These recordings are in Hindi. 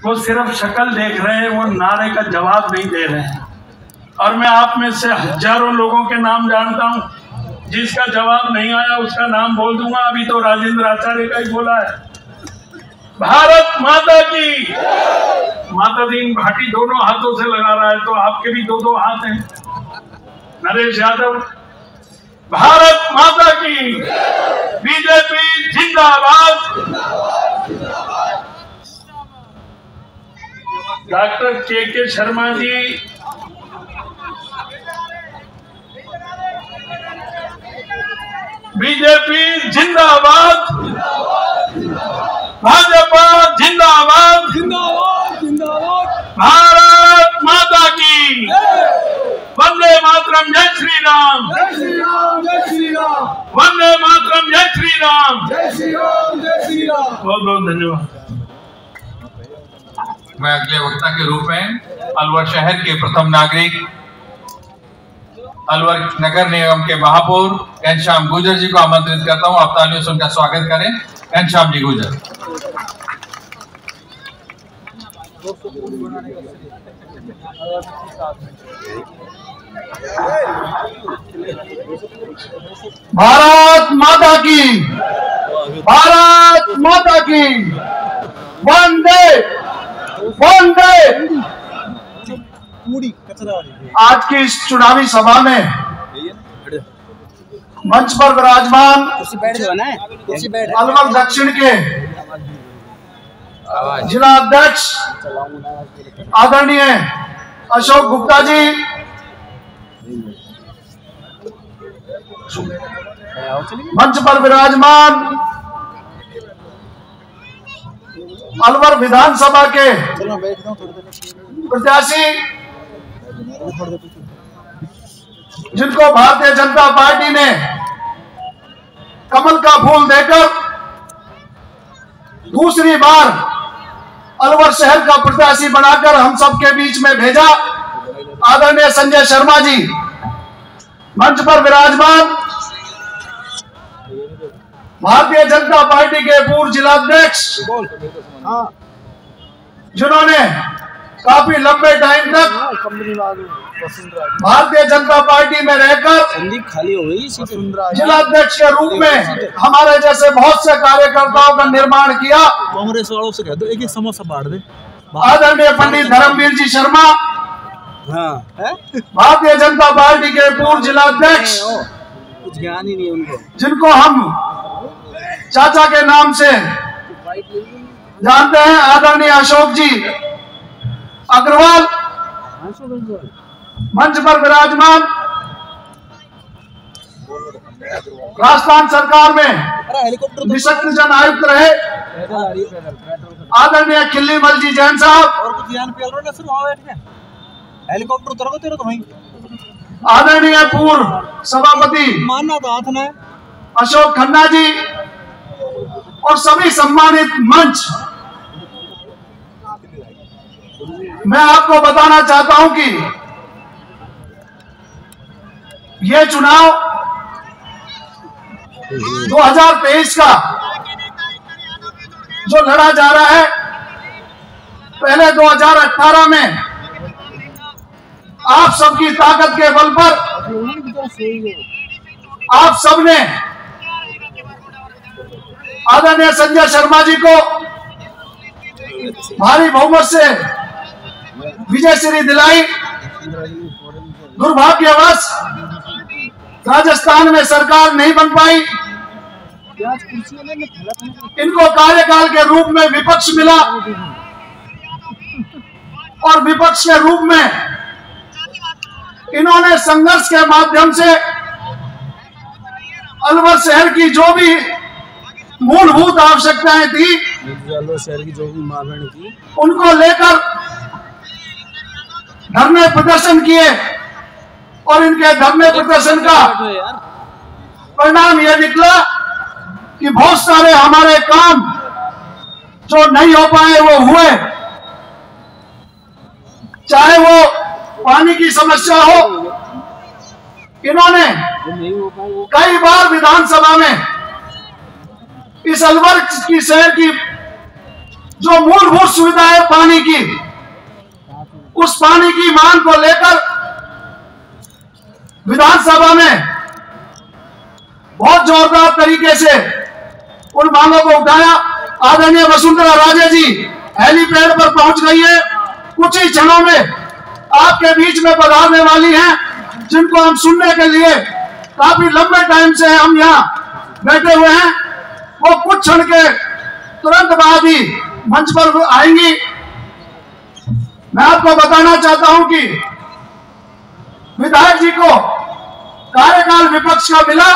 वो सिर्फ शक्ल देख रहे हैं, वो नारे का जवाब नहीं दे रहे हैं। और मैं आप में से हजारों लोगों के नाम जानता हूं, जिसका जवाब नहीं आया उसका नाम बोल दूंगा। अभी तो राजेंद्र आचार्य का ही बोला है। भारत माता की। माता दीन घाटी दोनों हाथों से लगा रहा है, तो आपके भी दो हाथ हैं। नरेश यादव, भारत माता की। बीजेपी जिंदाबाद। डॉक्टर के शर्मा जी, बीजेपी जिंदाबाद। भाजपा जिंदाबाद। भारत माता की। वंदे मातरम, जय श्री राम। वंदे मातरम, जय श्री राम। बहुत बहुत धन्यवाद। मैं अगले वक्ता के रूप में अलवर शहर के प्रथम नागरिक, अलवर नगर निगम के महापौर घनश्याम गुर्जर जी को आमंत्रित करता हूं। आप तालियों से उनका स्वागत करें। घनश्याम जी गुर्जर। भारत माता की। भारत माता की। वंदे वंदे। आज की इस चुनावी सभा में मंच पर विराजमान अलवर दक्षिण के जिला अध्यक्ष आदरणीय अशोक गुप्ता जी, मंच पर विराजमान अलवर विधानसभा के प्रत्याशी, जिनको भारतीय जनता पार्टी ने कमल का फूल देकर दूसरी बार अलवर शहर का प्रत्याशी बनाकर हम सबके बीच में भेजा, आदरणीय संजय शर्मा जी। मंच पर विराजमान भारतीय जनता पार्टी के पूर्व जिलाध्यक्ष, जिन्होंने काफी लंबे टाइम तक भारतीय जनता पार्टी में रहकर जिलाध्यक्ष के रूप में हमारे जैसे बहुत से कार्यकर्ताओं का निर्माण किया। कांग्रेस वालों से कह दो एक समोसा बांट दे। आदरणीय पंडित धर्मवीर जी शर्मा, भारतीय जनता पार्टी के पूर्व जिलाध्यक्ष, कुछ ज्ञान ही नहीं उनको, जिनको हम चाचा के नाम से जानते हैं, आदरणीय अशोक जी अग्रवाल। मंच पर विराजमान राजस्थान सरकार में निशक्त जन आयुक्त रहे आदरणीय खिल्लीमल जी जैन साहब, और कुछ ज्ञान हेलीकॉप्टर उतर को तेरे तो भाई आदरणीय पूर्व सभापति मानना तो हाथ ना अशोक खन्ना जी, और सभी सम्मानित मंच। मैं आपको बताना चाहता हूं कि यह चुनाव 2023 का जो लड़ा जा रहा है, पहले 2018 में आप सबकी ताकत के बल पर आप सबने आदरणीय संजय शर्मा जी को भारी बहुमत से विजय श्री दिलाई। दुर्भाग्यवश राजस्थान में सरकार नहीं बन पाई, इनको कार्यकाल के रूप में विपक्ष मिला, और विपक्ष के रूप में इन्होंने संघर्ष के माध्यम से अलवर शहर की जो भी मूलभूत आवश्यकताएं थी, शहर की जो भी मांगें थी, उनको लेकर धरने प्रदर्शन किए, और इनके धरने प्रदर्शन का परिणाम यह निकला कि बहुत सारे हमारे काम जो नहीं हो पाए वो हुए। चाहे वो पानी की समस्या हो, इन्होंने कई बार विधानसभा में इस अलवर की शहर की जो मूलभूत सुविधा है पानी की, उस पानी की मांग को लेकर विधानसभा में बहुत जोरदार तरीके से उन मांगों को उठाया। आदरणीय वसुंधरा राजे जी हेलीपैड पर पहुंच गई है, कुछ ही क्षणों में आपके बीच में पधारने वाली हैं, जिनको हम सुनने के लिए काफी लंबे टाइम से हम यहाँ बैठे हुए हैं। वो कुछ क्षण के तुरंत बाद ही मंच पर आएंगी। मैं आपको बताना चाहता हूं कि विधायक जी को कार्यकाल विपक्ष का मिला,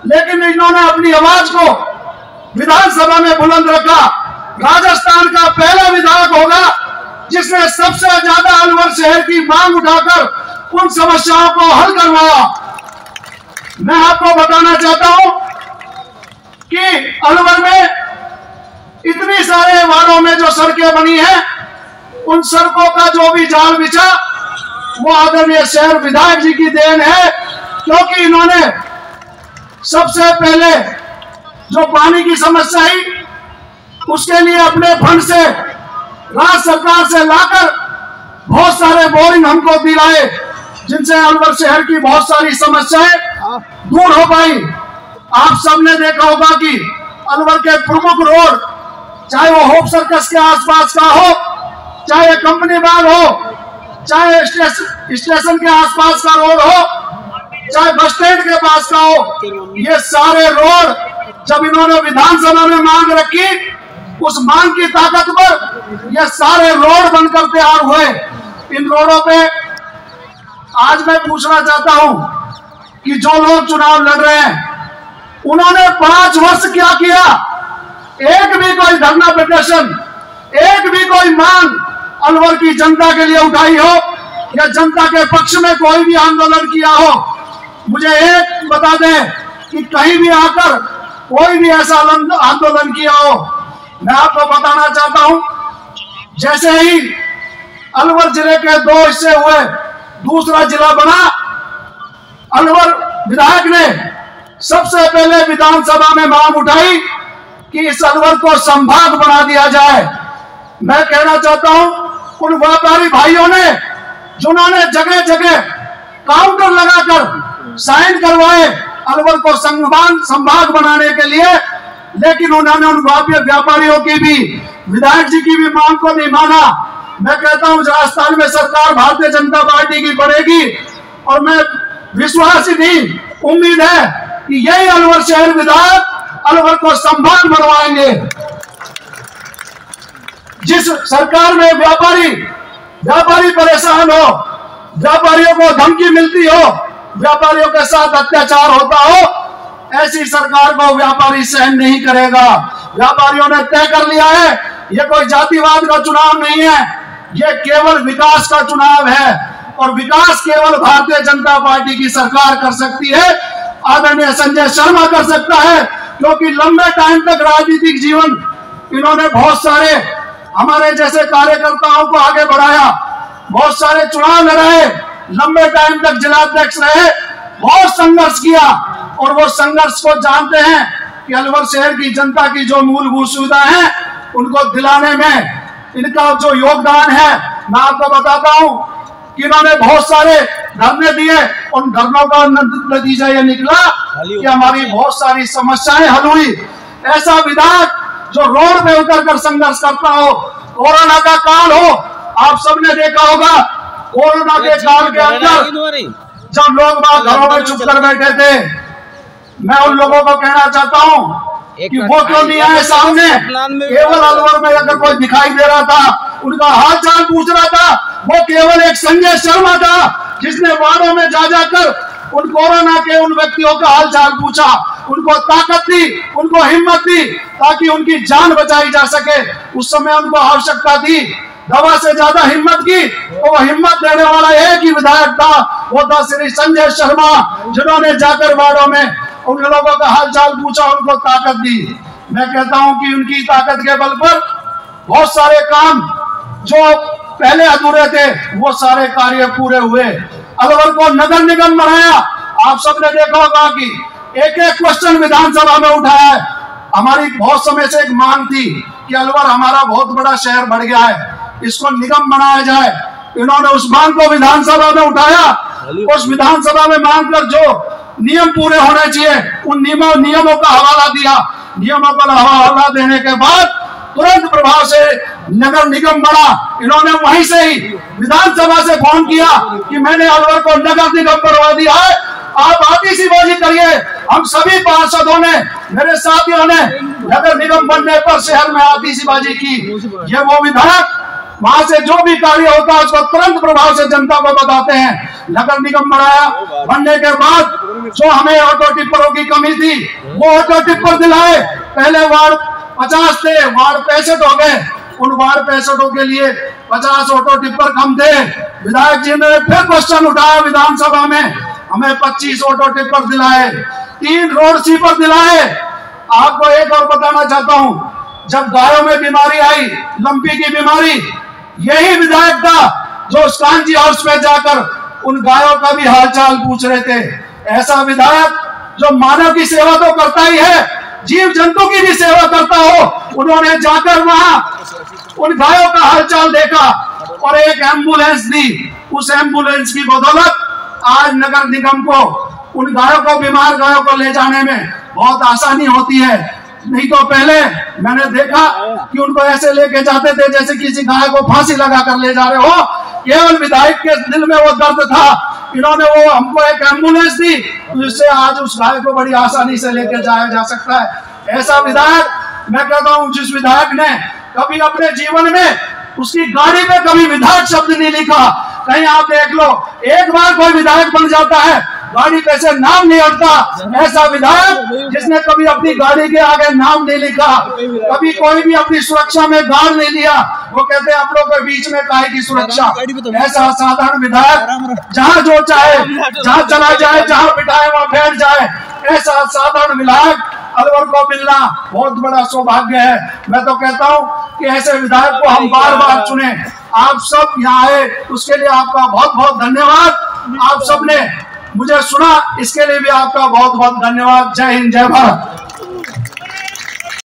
लेकिन इन्होंने अपनी आवाज को विधानसभा में बुलंद रखा। राजस्थान का पहला विधायक होगा जिसने सबसे ज्यादा अलवर शहर की मांग उठाकर उन समस्याओं को हल करवाया। मैं आपको बताना चाहता हूं कि अलवर में इतनी सारे वार्डों में जो सड़कें बनी हैं, उन सड़कों का जो भी जाल बिछा वो आदरणीय शहर विधायक जी की देन है, क्योंकि इन्होंने सबसे पहले जो पानी की समस्या आई उसके लिए अपने फंड से राज्य सरकार से लाकर बहुत सारे बोरिंग हमको दिलाए, जिनसे अलवर शहर की बहुत सारी समस्याएं दूर हो पाई। आप सबने देखा होगा कि अलवर के प्रमुख रोड, चाहे वो होप सर्कस के आसपास का हो, चाहे कंपनी बाग हो, चाहे स्टेशन के आसपास का रोड हो, चाहे बस स्टैंड के पास का हो, ये सारे रोड जब इन्होंने विधानसभा में मांग रखी, उस मांग की ताकत पर ये सारे रोड बनकर तैयार हुए। इन रोडों पे आज मैं पूछना चाहता हूं कि जो लोग चुनाव लड़ रहे हैं उन्होंने 5 वर्ष क्या किया? एक भी कोई धरना प्रदर्शन, एक भी कोई मांग अलवर की जनता के लिए उठाई हो या जनता के पक्ष में कोई भी आंदोलन किया हो? मुझे एक बता दें कि कहीं भी आकर कोई भी ऐसा आंदोलन किया हो? मैं आपको बताना चाहता हूं, जैसे ही अलवर जिले के 2 हिस्से हुए, दूसरा जिला बना, अलवर विधायक ने सबसे पहले विधानसभा में मांग उठाई कि इस अलवर को संभाग बना दिया जाए। मैं कहना चाहता हूं उन व्यापारी भाइयों ने, जिन्होंने जगह जगह काउंटर लगाकर साइन करवाए अलवर को संभाग बनाने के लिए, लेकिन उन्होंने उन व्यापारियों की भी, विधायक जी की भी मांग को नहीं माना। मैं कहता हूं राजस्थान में सरकार भारतीय जनता पार्टी की बनेगी और मैं विश्वास ही नहीं, उम्मीद है कि यही अलवर शहर विधायक अलवर को संभाग बनवाएंगे। जिस सरकार में व्यापारी परेशान हो, व्यापारियों को धमकी मिलती हो, व्यापारियों के साथ अत्याचार होता हो, ऐसी सरकार को व्यापारी सहन नहीं करेगा। व्यापारियों ने तय कर लिया है, ये कोई जातिवाद का चुनाव नहीं है, ये केवल विकास का चुनाव है और विकास केवल भारतीय जनता पार्टी की सरकार कर सकती है। आदरणीय संजय शर्मा कर सकता है, क्योंकि लंबे टाइम तक राजनीतिक जीवन इन्होंने बहुत सारे हमारे जैसे कार्यकर्ताओं को आगे बढ़ाया, बहुत सारे चुनाव लड़ाए, लंबे टाइम तक जिलाध्यक्ष रहे, बहुत संघर्ष किया और वो संघर्ष को जानते हैं कि अलवर शहर की जनता की जो मूलभूत सुविधा है उनको दिलाने में इनका जो योगदान है। मैं आपको बताता हूं कि इन्होंने बहुत सारे धरने दिए, उन धरनों का नतीजा ये निकला कि हमारी बहुत सारी समस्याएं हल हुई। ऐसा विधायक जो रोड पे उतरकर संघर्ष करता हो, कोरोना का काल हो, आप सबने देखा होगा कोरोना के काल के अंदर जब लोग बाहर घरों में चुप कर बैठे थे, मैं उन लोगों को कहना चाहता हूं कि वो क्यों नहीं आए सामने। केवल अलवर में अगर कोई दिखाई दे रहा था, उनका हाल चाल पूछ रहा था, वो केवल एक संजय शर्मा था जिसने वार्डों में जा जाकर उन कोरोना के उन व्यक्तियों का हाल चाल पूछा, उनको ताकत दी, उनको हिम्मत दी ताकि उनकी जान बचाई जा सके। उस समय उनको आवश्यकता थी दवा से ज्यादा हिम्मत की, तो वो हिम्मत देने वाला एक ही विधायक था, वो था श्री संजय शर्मा, जिन्होंने जाकर वार्डों में उन लोगों का हाल चाल पूछा, उनको ताकत दी। मैं कहता हूं कि उनकी ताकत के बल पर बहुत सारे काम जो पहले अधूरे थे वो सारे कार्य पूरे हुए। अलवर को नगर निगम बनाया। आप सबने देखा होगा कि एक एक क्वेश्चन विधानसभा में उठाया है। हमारी बहुत समय से एक मांग थी कि अलवर हमारा बहुत बड़ा शहर बढ़ गया है, इसको निगम बनाया जाए। इन्होंने उस मांग को विधानसभा में उठाया, उस विधानसभा में मांग कर जो नियम पूरे होने चाहिए उन नियमों का हवाला दिया। नियमों का हवाला देने के बाद तुरंत प्रभाव से नगर निगम बना। इन्होंने वहीं से ही विधानसभा से फोन किया कि मैंने अलवर को नगर निगम बनवा दिया है, आप आतिशबाजी करिए। हम सभी पार्षदों ने, मेरे साथियों ने नगर निगम बनने पर शहर में आतिशबाजी की। ये वो विधायक वहां से जो भी कार्य होता है उसको तुरंत प्रभाव से जनता को बताते हैं। नगर निगम बनाया, बनने के बाद जो हमें ऑटो टिप्परों की कमी थी वो ऑटो टिप्पर दिलाए। पहले वार्ड 50 थे, वार्ड 65 हो गए। उन वार्ड 65 के लिए 50 ऑटो टिप्पर कम थे। विधायक जी ने फिर क्वेश्चन उठाया विधानसभा में, हमें 25 ऑटो टिप्पर दिलाए, 3 रोड स्वीपर दिलाए। आपको एक और बताना चाहता हूं, जब गायों में बीमारी आई, लंपी की बीमारी, यही विधायक था जो कांजी हाउस में जाकर उन गायों का भी हालचाल पूछ रहे थे। ऐसा विधायक जो मानव की सेवा तो करता ही है, जीव जंतु की भी सेवा करता हो, उन्होंने जाकर वहां उन गायों का हालचाल देखा और एक एम्बुलेंस दी। उस एम्बुलेंस की बदौलत आज नगर निगम को उन गायों को, बीमार गायों को ले जाने में बहुत आसानी होती है। नहीं तो पहले मैंने देखा कि उनको ऐसे लेके जाते थे जैसे किसी गाय को फांसी लगा कर ले जा रहे हो। केवल विधायक के दिल में वो दर्द था, इन्होंने वो हमको एक एम्बुलेंस दी जिससे आज उस गाय को बड़ी आसानी से लेके जाया जा सकता है। ऐसा विधायक, मैं कहता हूँ, जिस विधायक ने कभी अपने जीवन में उसकी गाड़ी में कभी विधायक शब्द नहीं लिखा। कहीं आप देख लो, एक बार कोई विधायक बन जाता है गाड़ी पे से नाम नहीं हटता। ऐसा विधायक जिसने कभी अपनी गाड़ी के आगे नाम नहीं लिखा, कभी कोई भी अपनी सुरक्षा में गार्ड नहीं लिया। वो कहते हैं आप लोग के बीच में काहे की सुरक्षा। ऐसा साधारण विधायक जहाँ जो चाहे, जहाँ चला जाए, जहाँ बिठाए वहाँ बैठ जाए, ऐसा साधारण विधायक अलवर को मिलना बहुत बड़ा सौभाग्य है। मैं तो कहता हूँ कि ऐसे विधायक को हम बार बार चुने। आप सब यहाँ आए उसके लिए आपका बहुत बहुत धन्यवाद। आप सबने मुझे सुना, इसके लिए भी आपका बहुत बहुत धन्यवाद। जय हिंद, जय भारत।